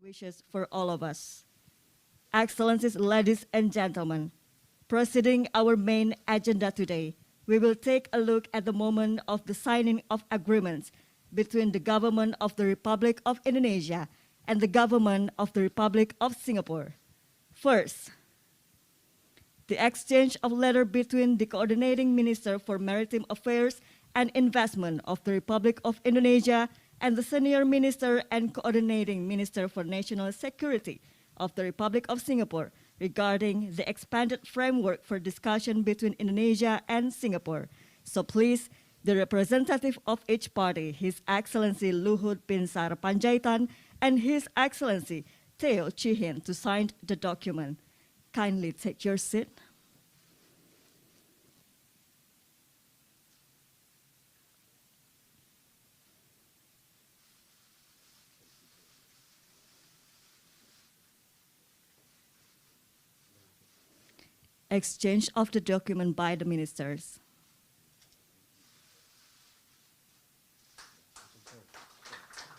wishes for all of us. Excellencies, ladies and gentlemen, proceeding our main agenda today, we will take a look at the moment of the signing of agreements between the government of the Republic of Indonesia and the government of the Republic of Singapore. First, the exchange of letter between the Coordinating Minister for Maritime Affairs and Investment of the Republic of Indonesia and the Senior Minister and Coordinating Minister for National Security of the Republic of Singapore regarding the expanded framework for discussion between Indonesia and Singapore. So please, the representative of each party, His Excellency Luhut Binsar Panjaitan and His Excellency Theo Chihin, to sign the document. Kindly take your seat. Exchange of the document by the ministers.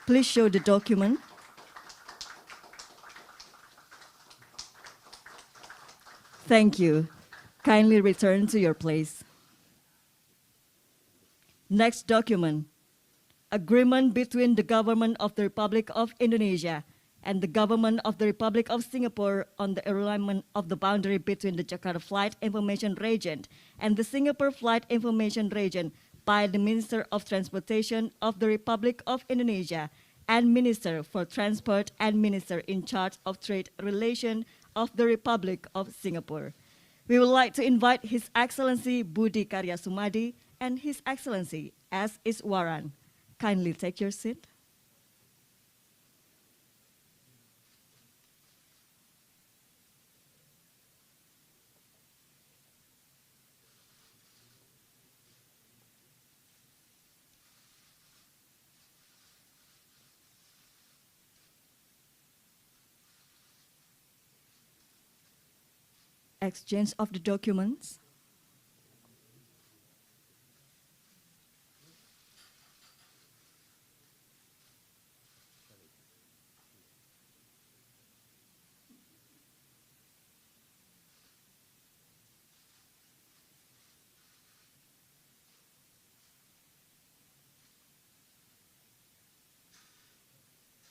Please show the document. Thank you. Kindly return to your place. Next document. Agreement between the government of the Republic of Indonesia and the government of the Republic of Singapore on the alignment of the boundary between the Jakarta Flight Information Region and the Singapore Flight Information Region by the Minister of Transportation of the Republic of Indonesia and Minister for Transport and Minister in charge of Trade Relations of the Republic of Singapore. We would like to invite His Excellency Budi Karya Sumadi and His Excellency S. Iswaran. Kindly take your seat. Exchange of the documents.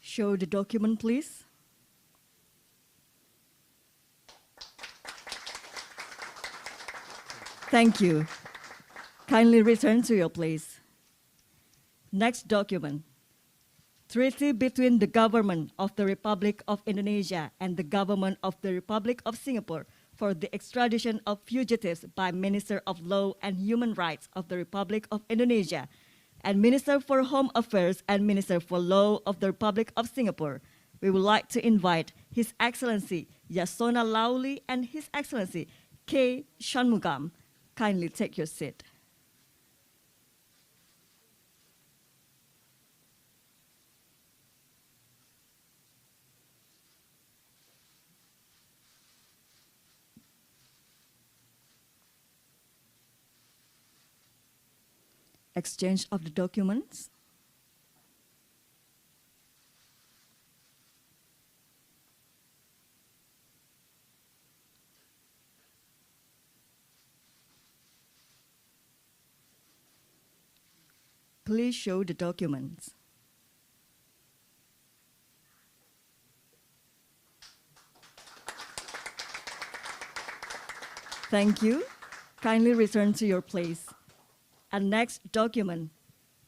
Show the document, please. Thank you. Kindly return to your place. Next document. Treaty between the government of the Republic of Indonesia and the government of the Republic of Singapore for the extradition of fugitives by Minister of Law and Human Rights of the Republic of Indonesia and Minister for Home Affairs and Minister for Law of the Republic of Singapore. We would like to invite His Excellency Yasona Lauli and His Excellency K. Shanmugam. Kindly take your seat. Exchange of the documents. Please show the documents. Thank you. Kindly return to your place. And next document,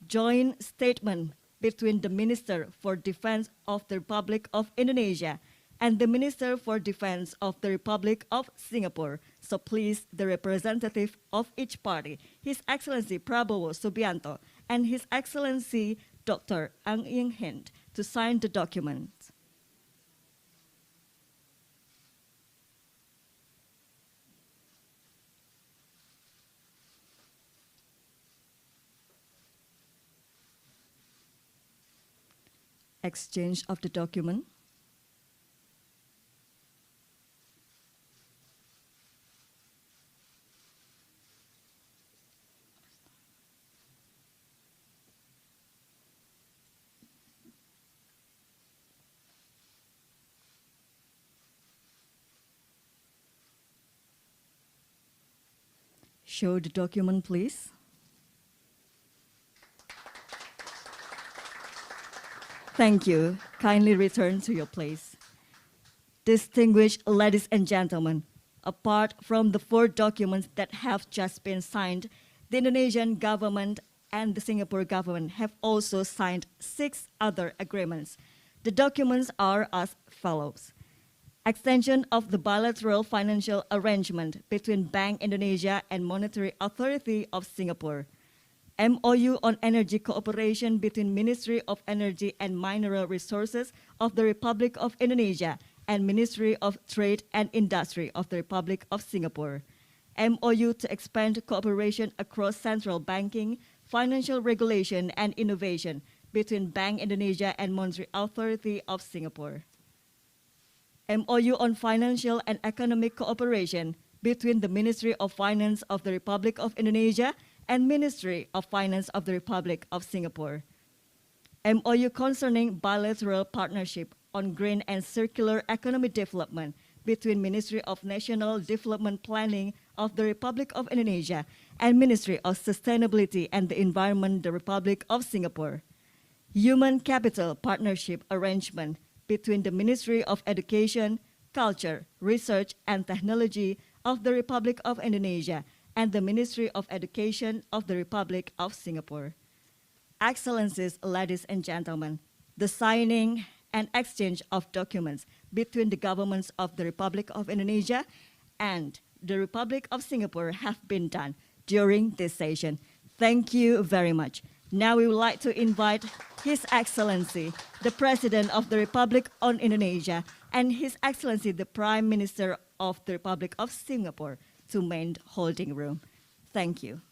joint statement between the Minister for Defense of the Republic of Indonesia and the Minister for Defense of the Republic of Singapore. So please, the representative of each party, His Excellency Prabowo Subianto and His Excellency Dr. Ang Eng Hind, to sign the document. Exchange of the document. Show the document, please. Thank you. Kindly return to your place. Distinguished ladies and gentlemen, apart from the 4 documents that have just been signed, the Indonesian government and the Singapore government have also signed 6 other agreements. The documents are as follows. Extension of the bilateral financial arrangement between Bank Indonesia and Monetary Authority of Singapore. MOU on energy cooperation between Ministry of Energy and Mineral Resources of the Republic of Indonesia and Ministry of Trade and Industry of the Republic of Singapore. MOU to expand cooperation across central banking, financial regulation and innovation between Bank Indonesia and Monetary Authority of Singapore. MOU on financial and economic cooperation between the Ministry of Finance of the Republic of Indonesia and Ministry of Finance of the Republic of Singapore. MOU concerning bilateral partnership on green and circular economy development between Ministry of National Development Planning of the Republic of Indonesia and Ministry of Sustainability and the Environment, the Republic of Singapore. Human Capital Partnership Arrangement between the Ministry of Education, Culture, Research and Technology of the Republic of Indonesia and the Ministry of Education of the Republic of Singapore. Excellencies, ladies and gentlemen, the signing and exchange of documents between the governments of the Republic of Indonesia and the Republic of Singapore have been done during this session. Thank you very much. Now we would like to invite His Excellency, the President of the Republic of Indonesia, and His Excellency, the Prime Minister of the Republic of Singapore, to main holding room. Thank you.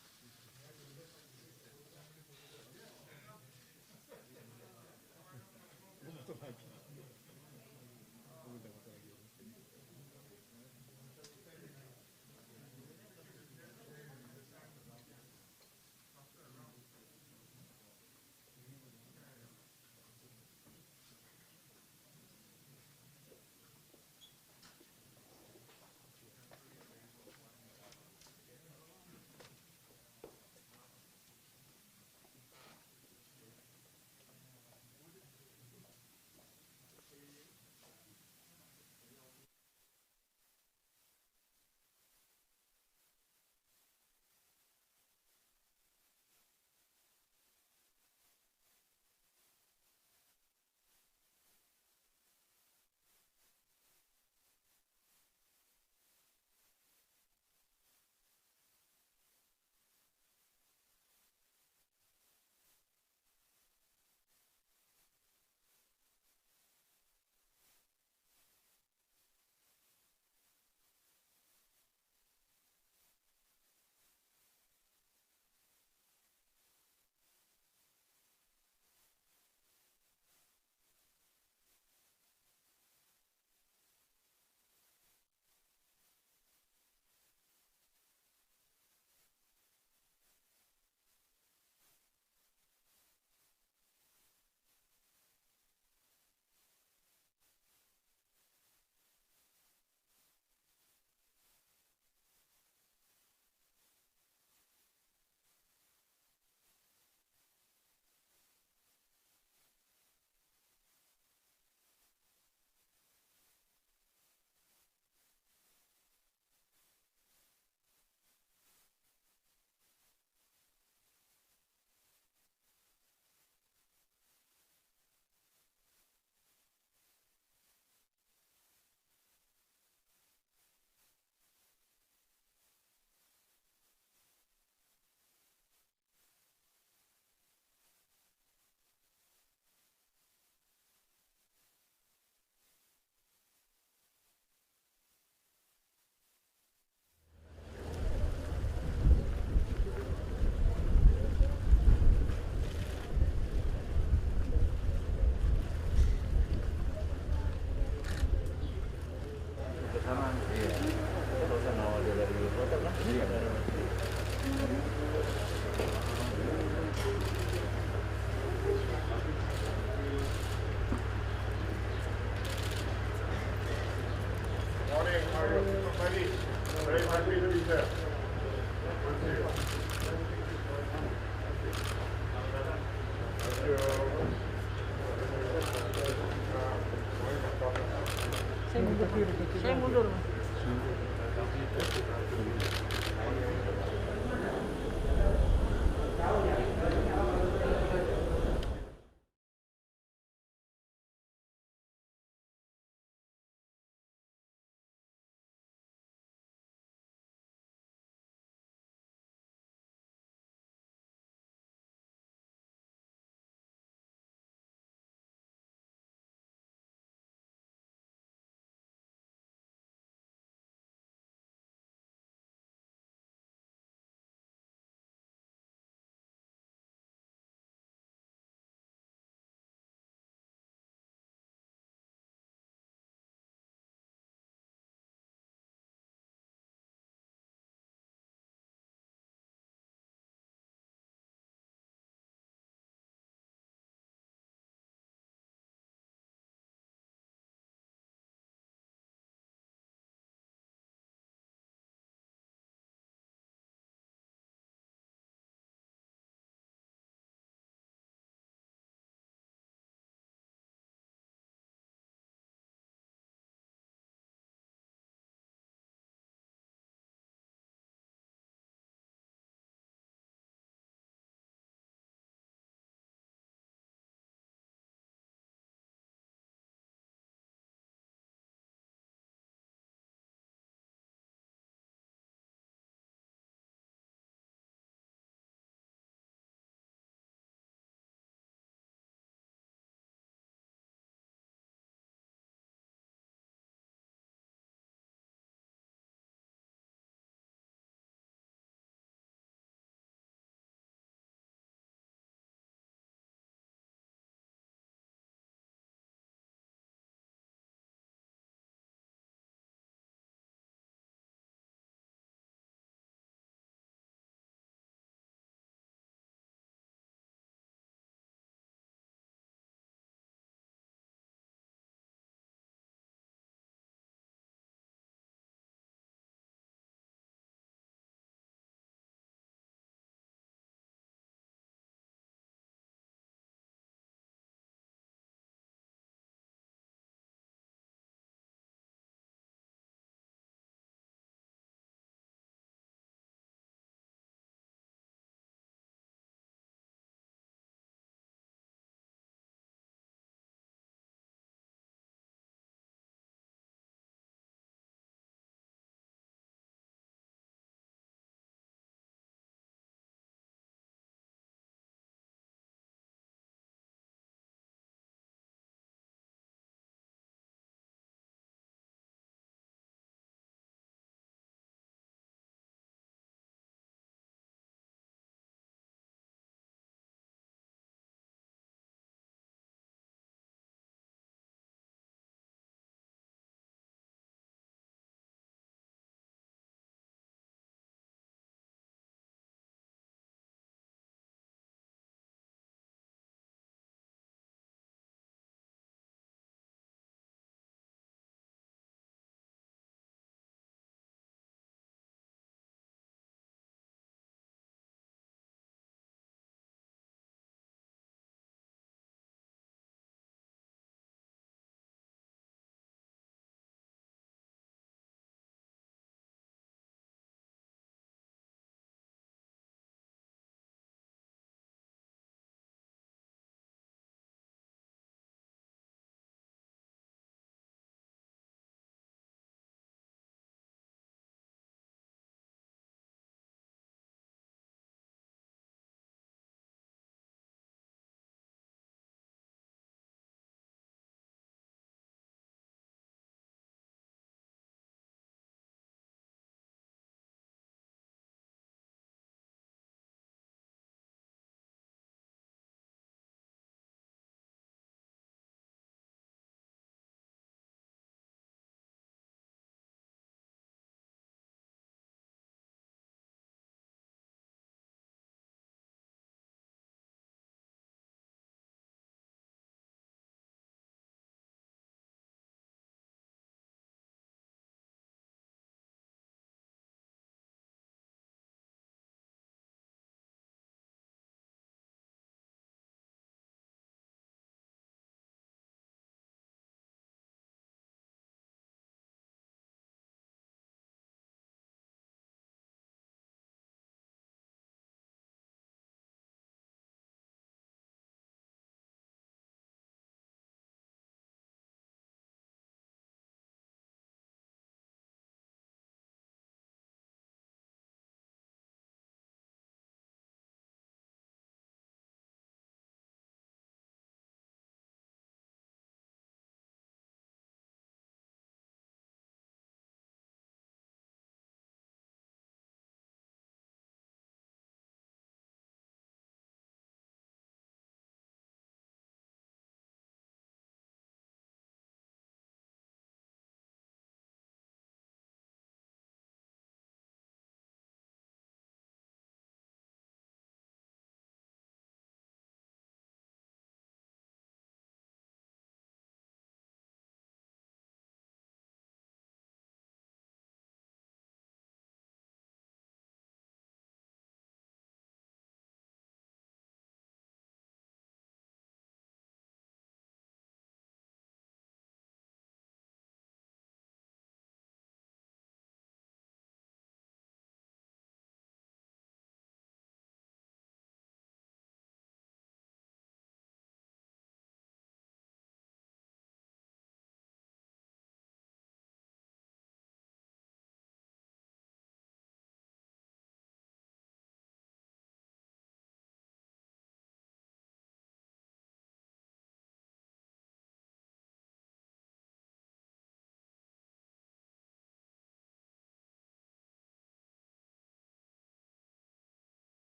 Morning, how are you? Very happy to be here. Saya mundur.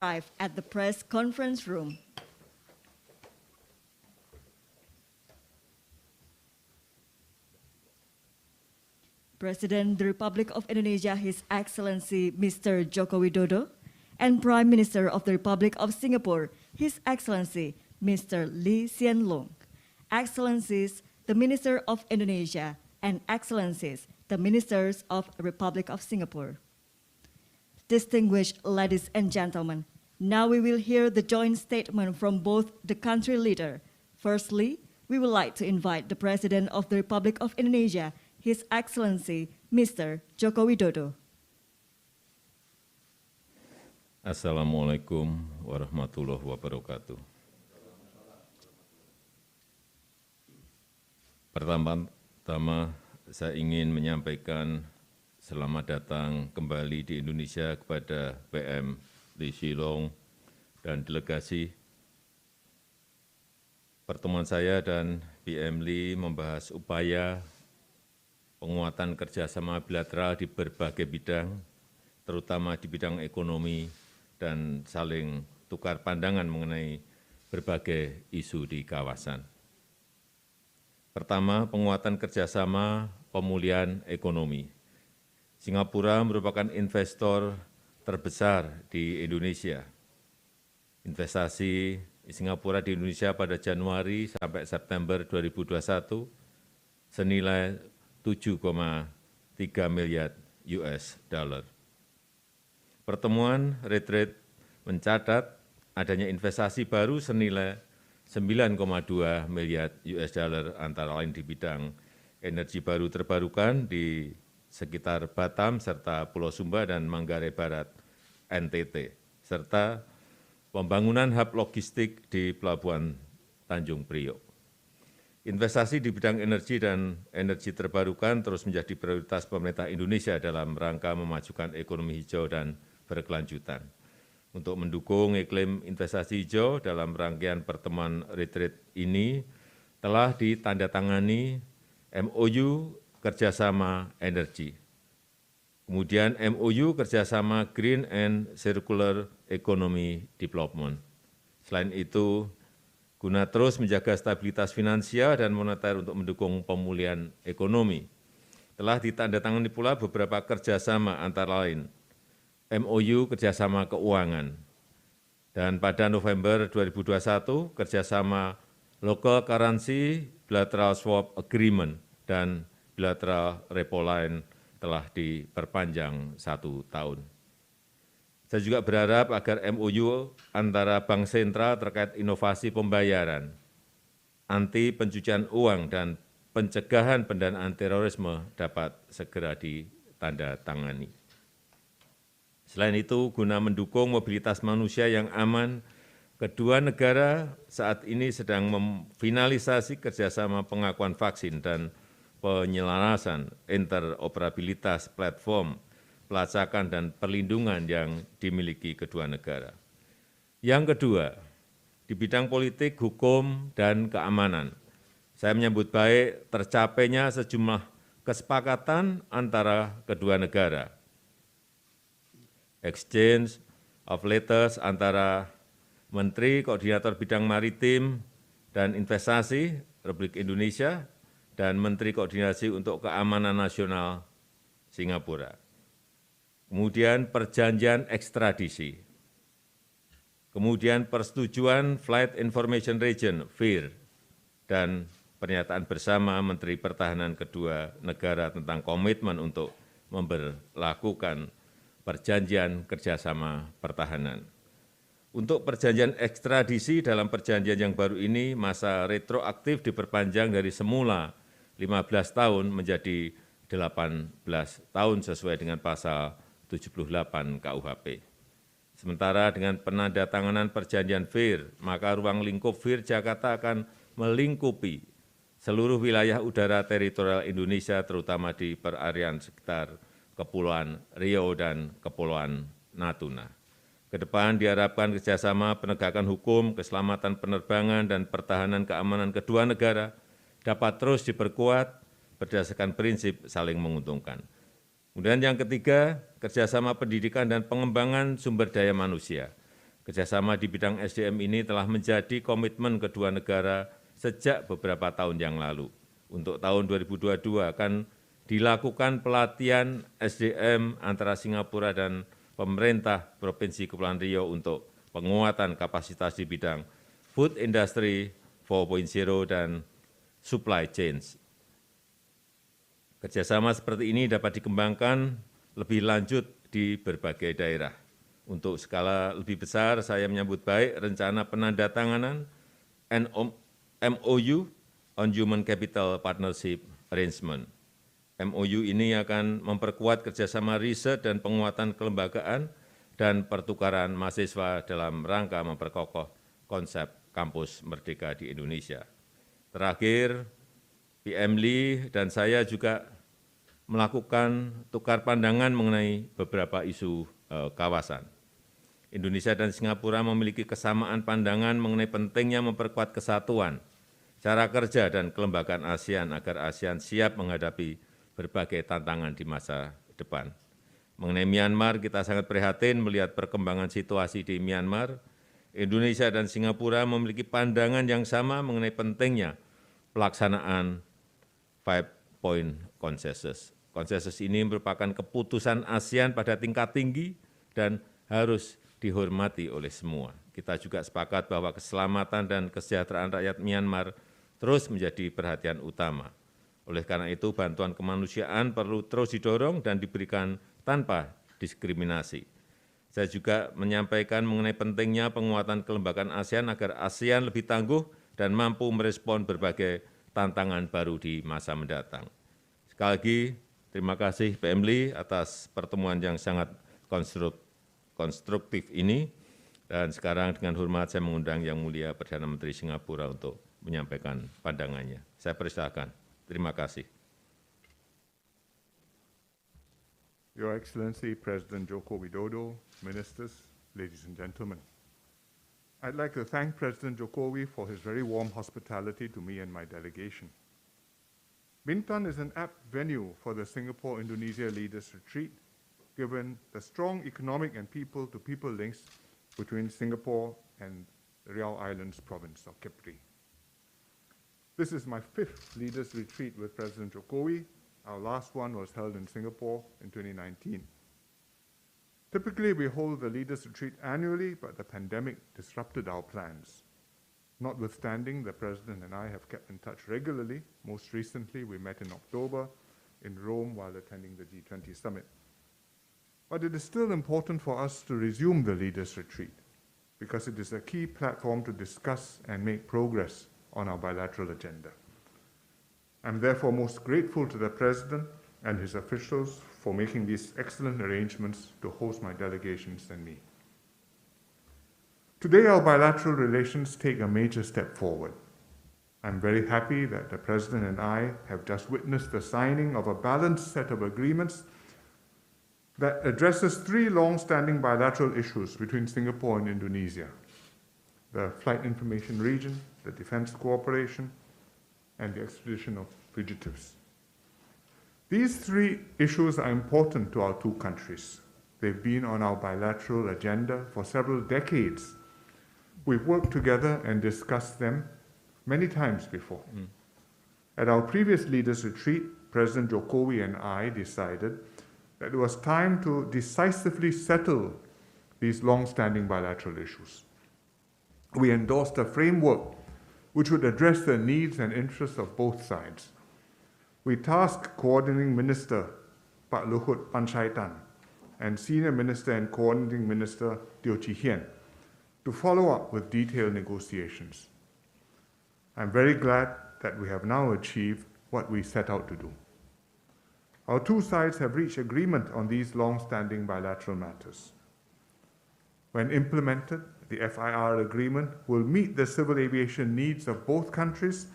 arrive at the press conference room. President of the Republic of Indonesia, His Excellency Mr. Joko Widodo, and Prime Minister of the Republic of Singapore, His Excellency Mr. Hsien Loong, Excellencies, the Minister of Indonesia, and Excellencies, the Ministers of the Republic of Singapore. Distinguished ladies and gentlemen, now we will hear the joint statement from both the country leader. Firstly, we would like to invite the President of the Republic of Indonesia, His Excellency Mr. Joko Widodo. Assalamualaikum warahmatullahi wabarakatuh. Pertama-tama saya ingin menyampaikan selamat datang kembali di Indonesia kepada PM Hsien Loong dan delegasi. Pertemuan saya dan PM Lee membahas upaya penguatan kerjasama bilateral di berbagai bidang, terutama di bidang ekonomi, dan saling tukar pandangan mengenai berbagai isu di kawasan. Pertama, penguatan kerjasama pemulihan ekonomi. Singapura merupakan investor terbesar di Indonesia. Investasi Singapura di Indonesia pada Januari sampai September 2021 senilai 7,3 miliar US dollar. Pertemuan retreat mencatat adanya investasi baru senilai 9,2 miliar US dollar antara lain di bidang energi baru terbarukan di sekitar Batam serta Pulau Sumba dan Manggarai Barat NTT, serta pembangunan hub logistik di Pelabuhan Tanjung Priok. Investasi di bidang energi dan energi terbarukan terus menjadi prioritas pemerintah Indonesia dalam rangka memajukan ekonomi hijau dan berkelanjutan. Untuk mendukung iklim investasi hijau dalam rangkaian pertemuan retreat ini telah ditandatangani MOU kerjasama energi. Kemudian MOU kerjasama Green and Circular Economy Development. Selain itu, guna terus menjaga stabilitas finansial dan moneter untuk mendukung pemulihan ekonomi, telah ditandatangani pula beberapa kerjasama antara lain MOU kerjasama keuangan, dan pada November 2021 kerjasama Local Currency Bilateral Swap Agreement dan Bilateral Repo Line telah diperpanjang 1 tahun. Saya juga berharap agar MOU antara Bank Sentral terkait inovasi pembayaran, anti pencucian uang, dan pencegahan pendanaan terorisme dapat segera ditandatangani. Selain itu, guna mendukung mobilitas manusia yang aman, kedua negara saat ini sedang memfinalisasi kerjasama pengakuan vaksin dan penyelarasan interoperabilitas platform pelacakan dan perlindungan yang dimiliki kedua negara. Yang kedua, di bidang politik, hukum, dan keamanan, saya menyambut baik tercapainya sejumlah kesepakatan antara kedua negara. Exchange of letters antara Menteri Koordinator Bidang Maritim dan Investasi Republik Indonesia dan Menteri Koordinasi untuk Keamanan Nasional Singapura. Kemudian perjanjian ekstradisi. Kemudian persetujuan Flight Information Region, FIR, dan pernyataan bersama Menteri Pertahanan kedua negara tentang komitmen untuk memberlakukan perjanjian kerjasama pertahanan. Untuk perjanjian ekstradisi dalam perjanjian yang baru ini, masa retroaktif diperpanjang dari semula 15 tahun menjadi 18 tahun sesuai dengan pasal 78 KUHP. Sementara dengan penandatanganan perjanjian FIR, maka ruang lingkup FIR Jakarta akan melingkupi seluruh wilayah udara teritorial Indonesia, terutama di perarian sekitar Kepulauan Riau dan Kepulauan Natuna. Ke depan diharapkan kerjasama penegakan hukum, keselamatan penerbangan, dan pertahanan keamanan kedua negara dapat terus diperkuat berdasarkan prinsip saling menguntungkan. Kemudian yang ketiga, kerjasama pendidikan dan pengembangan sumber daya manusia. Kerjasama di bidang SDM ini telah menjadi komitmen kedua negara sejak beberapa tahun yang lalu. Untuk tahun 2022 akan dilakukan pelatihan SDM antara Singapura dan pemerintah Provinsi Kepulauan Riau untuk penguatan kapasitas di bidang food industry 4.0 dan supply chains. Kerjasama seperti ini dapat dikembangkan lebih lanjut di berbagai daerah. Untuk skala lebih besar, saya menyambut baik rencana penandatanganan MOU on Human Capital Partnership Arrangement. MOU ini akan memperkuat kerjasama riset dan penguatan kelembagaan dan pertukaran mahasiswa dalam rangka memperkokoh konsep kampus merdeka di Indonesia. Terakhir, PM Lee dan saya juga melakukan tukar pandangan mengenai beberapa isu kawasan. Indonesia dan Singapura memiliki kesamaan pandangan mengenai pentingnya memperkuat kesatuan, cara kerja dan kelembagaan ASEAN agar ASEAN siap menghadapi berbagai tantangan di masa depan. Mengenai Myanmar, kita sangat prihatin melihat perkembangan situasi di Myanmar. Indonesia dan Singapura memiliki pandangan yang sama mengenai pentingnya pelaksanaan 5-point consensus. Konsensus ini merupakan keputusan ASEAN pada tingkat tinggi dan harus dihormati oleh semua. Kita juga sepakat bahwa keselamatan dan kesejahteraan rakyat Myanmar terus menjadi perhatian utama. Oleh karena itu, bantuan kemanusiaan perlu terus didorong dan diberikan tanpa diskriminasi. Saya juga menyampaikan mengenai pentingnya penguatan kelembagaan ASEAN agar ASEAN lebih tangguh dan mampu merespon berbagai tantangan baru di masa mendatang. Sekali lagi, terima kasih PM Lee atas pertemuan yang sangat konstruktif ini. Dan sekarang dengan hormat saya mengundang Yang Mulia Perdana Menteri Singapura untuk menyampaikan pandangannya. Saya persilahkan. Terima kasih. Your Excellency President Joko Widodo, Ministers, ladies and gentlemen. I'd like to thank President Jokowi for his very warm hospitality to me and my delegation. Bintan is an apt venue for the Singapore-Indonesia Leaders Retreat, given the strong economic and people-to-people links between Singapore and the Riau Islands province of Kepri. This is my 5th Leaders Retreat with President Jokowi. Our last one was held in Singapore in 2019. Typically, we hold the Leaders Retreat annually, but the pandemic disrupted our plans. Notwithstanding, the President and I have kept in touch regularly. Most recently, we met in October in Rome while attending the G20 summit. But it is still important for us to resume the Leaders Retreat because it is a key platform to discuss and make progress on our bilateral agenda. I'm therefore most grateful to the President and his officials for making these excellent arrangements to host my delegations and me. Today, our bilateral relations take a major step forward. I'm very happy that the President and I have just witnessed the signing of a balanced set of agreements that addresses 3 long-standing bilateral issues between Singapore and Indonesia: the flight information region, the defense cooperation, and the extradition of fugitives. These 3 issues are important to our 2 countries. They've been on our bilateral agenda for several decades. We've worked together and discussed them many times before. At our previous Leaders Retreat, President Jokowi and I decided that it was time to decisively settle these long-standing bilateral issues. We endorsed a framework which would address the needs and interests of both sides. We tasked Coordinating Minister Pak Luhut Panjaitan and Senior Minister and Coordinating Minister Teo Chee Hean to follow up with detailed negotiations. I'm very glad that we have now achieved what we set out to do. Our 2 sides have reached agreement on these long-standing bilateral matters. When implemented, the FIR agreement will meet the civil aviation needs of both countries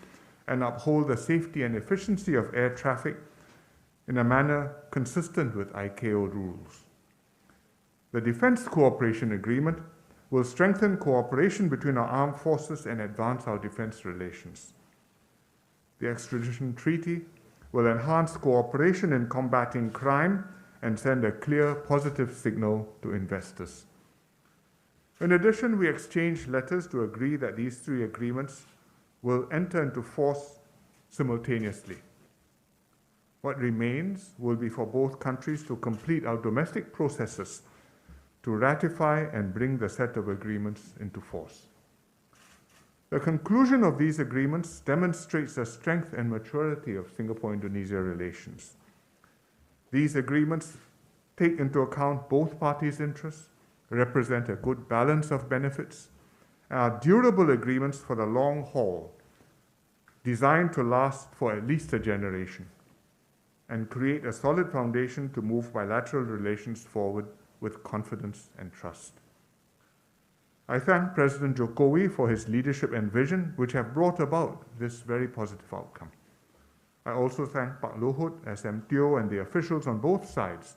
and uphold the safety and efficiency of air traffic in a manner consistent with ICAO rules. The Defense Cooperation Agreement will strengthen cooperation between our armed forces and advance our defense relations. The Extradition Treaty will enhance cooperation in combating crime and send a clear, positive signal to investors. In addition, we exchanged letters to agree that these three agreements will enter into force simultaneously. What remains will be for both countries to complete our domestic processes to ratify and bring the set of agreements into force. The conclusion of these agreements demonstrates the strength and maturity of Singapore-Indonesia relations. These agreements take into account both parties' interests, represent a good balance of benefits, and are durable agreements for the long haul, designed to last for at least a generation, and create a solid foundation to move bilateral relations forward with confidence and trust. I thank President Jokowi for his leadership and vision, which have brought about this very positive outcome. I also thank Pak Luhut, SM Teo, and the officials on both sides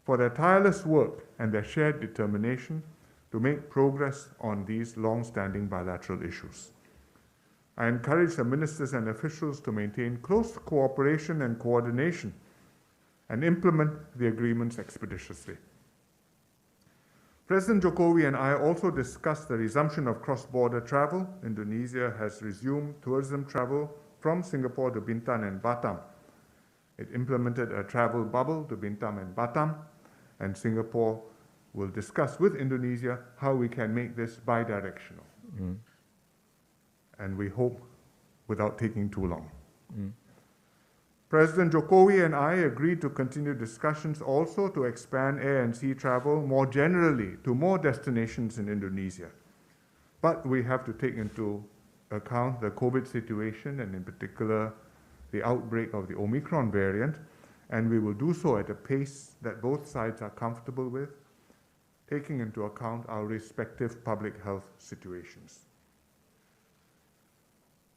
for their tireless work and their shared determination to make progress on these long-standing bilateral issues. I encourage the ministers and officials to maintain close cooperation and coordination and implement the agreements expeditiously. President Jokowi and I also discussed the resumption of cross-border travel. Indonesia has resumed tourism travel from Singapore to Bintan and Batam. It implemented a travel bubble to Bintan and Batam, and Singapore will discuss with Indonesia how we can make this bi-directional. And we hope without taking too long. President Jokowi and I agreed to continue discussions also to expand air and sea travel more generally to more destinations in Indonesia. But we have to take into account the COVID situation and in particular the outbreak of the Omicron variant, and we will do so at a pace that both sides are comfortable with, taking into account our respective public health situations.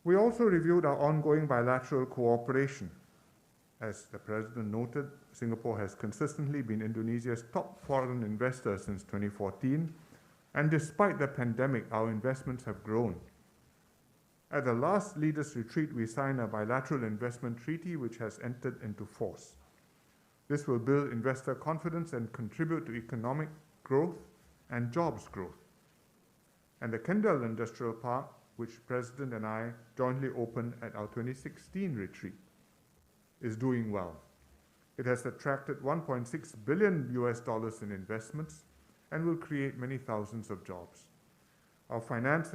We also reviewed our ongoing bilateral cooperation. As the President noted, Singapore has consistently been Indonesia's top foreign investor since 2014, and despite the pandemic, our investments have grown. At the last Leaders' Retreat, we signed a bilateral investment treaty which has entered into force. This will build investor confidence and contribute to economic growth and jobs growth. And the Kendal Industrial Park, which President and I jointly opened at our 2016 retreat, is doing well. It has attracted $1.6 billion in investments and will create many thousands of jobs. Our finance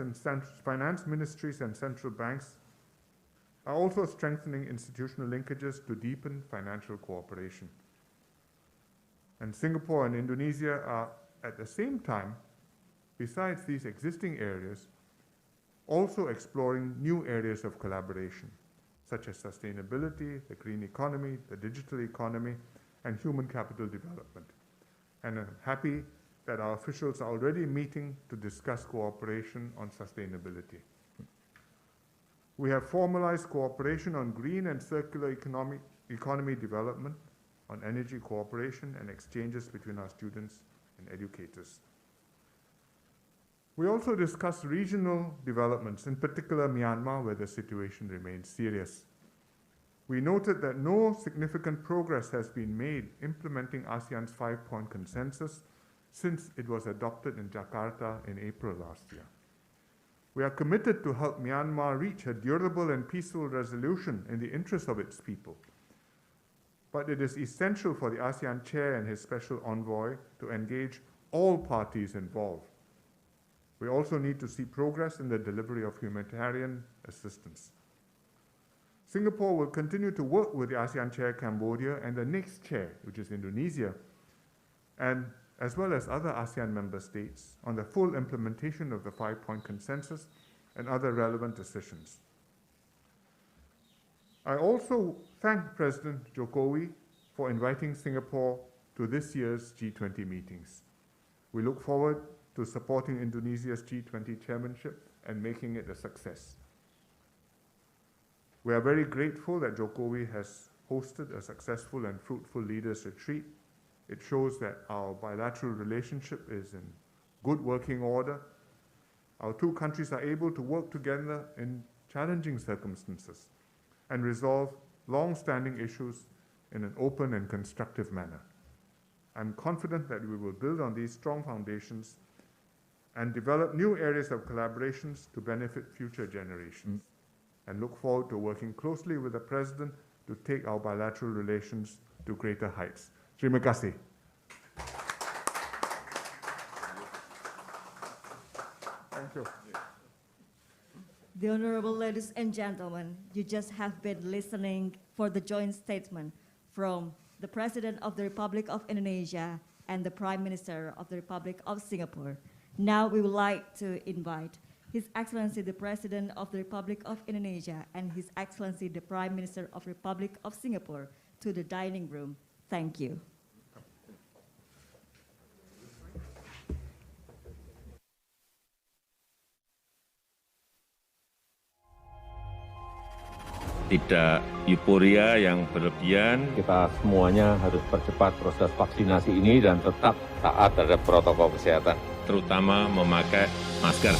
ministries and central banks are also strengthening institutional linkages to deepen financial cooperation. And Singapore and Indonesia are at the same time, besides these existing areas, also exploring new areas of collaboration, such as sustainability, the green economy, the digital economy, and human capital development. And I'm happy that our officials are already meeting to discuss cooperation on sustainability. We have formalized cooperation on green and circular economy development, on energy cooperation and exchanges between our students and educators. We also discussed regional developments, in particular Myanmar, where the situation remains serious. We noted that no significant progress has been made implementing ASEAN's 5-point consensus since it was adopted in Jakarta in April last year. We are committed to help Myanmar reach a durable and peaceful resolution in the interest of its people. But it is essential for the ASEAN chair and his special envoy to engage all parties involved. We also need to see progress in the delivery of humanitarian assistance. Singapore will continue to work with the ASEAN chair Cambodia and the next chair, which is Indonesia, and as well as other ASEAN member states on the full implementation of the 5-point consensus and other relevant decisions. I also thank President Jokowi for inviting Singapore to this year's G20 meetings. We look forward to supporting Indonesia's G20 chairmanship and making it a success. We are very grateful that Jokowi has hosted a successful and fruitful leaders' retreat. It shows that our bilateral relationship is in good working order. Our two countries are able to work together in challenging circumstances and resolve long-standing issues in an open and constructive manner. I'm confident that we will build on these strong foundations and develop new areas of collaborations to benefit future generations. And look forward to working closely with the President to take our bilateral relations to greater heights. Terima kasih. Thank you. The Honorable ladies and gentlemen, you just have been listening for the joint statement from the President of the Republic of Indonesia and the Prime Minister of the Republic of Singapore. Now we would like to invite His Excellency the President of the Republic of Indonesia and His Excellency the Prime Minister of the Republic of Singapore to the dining room. Thank you. Tidak euforia yang berlebihan. Kita semuanya harus percepat proses vaksinasi ini dan tetap taat terhadap protokol kesehatan. Terutama memakai masker.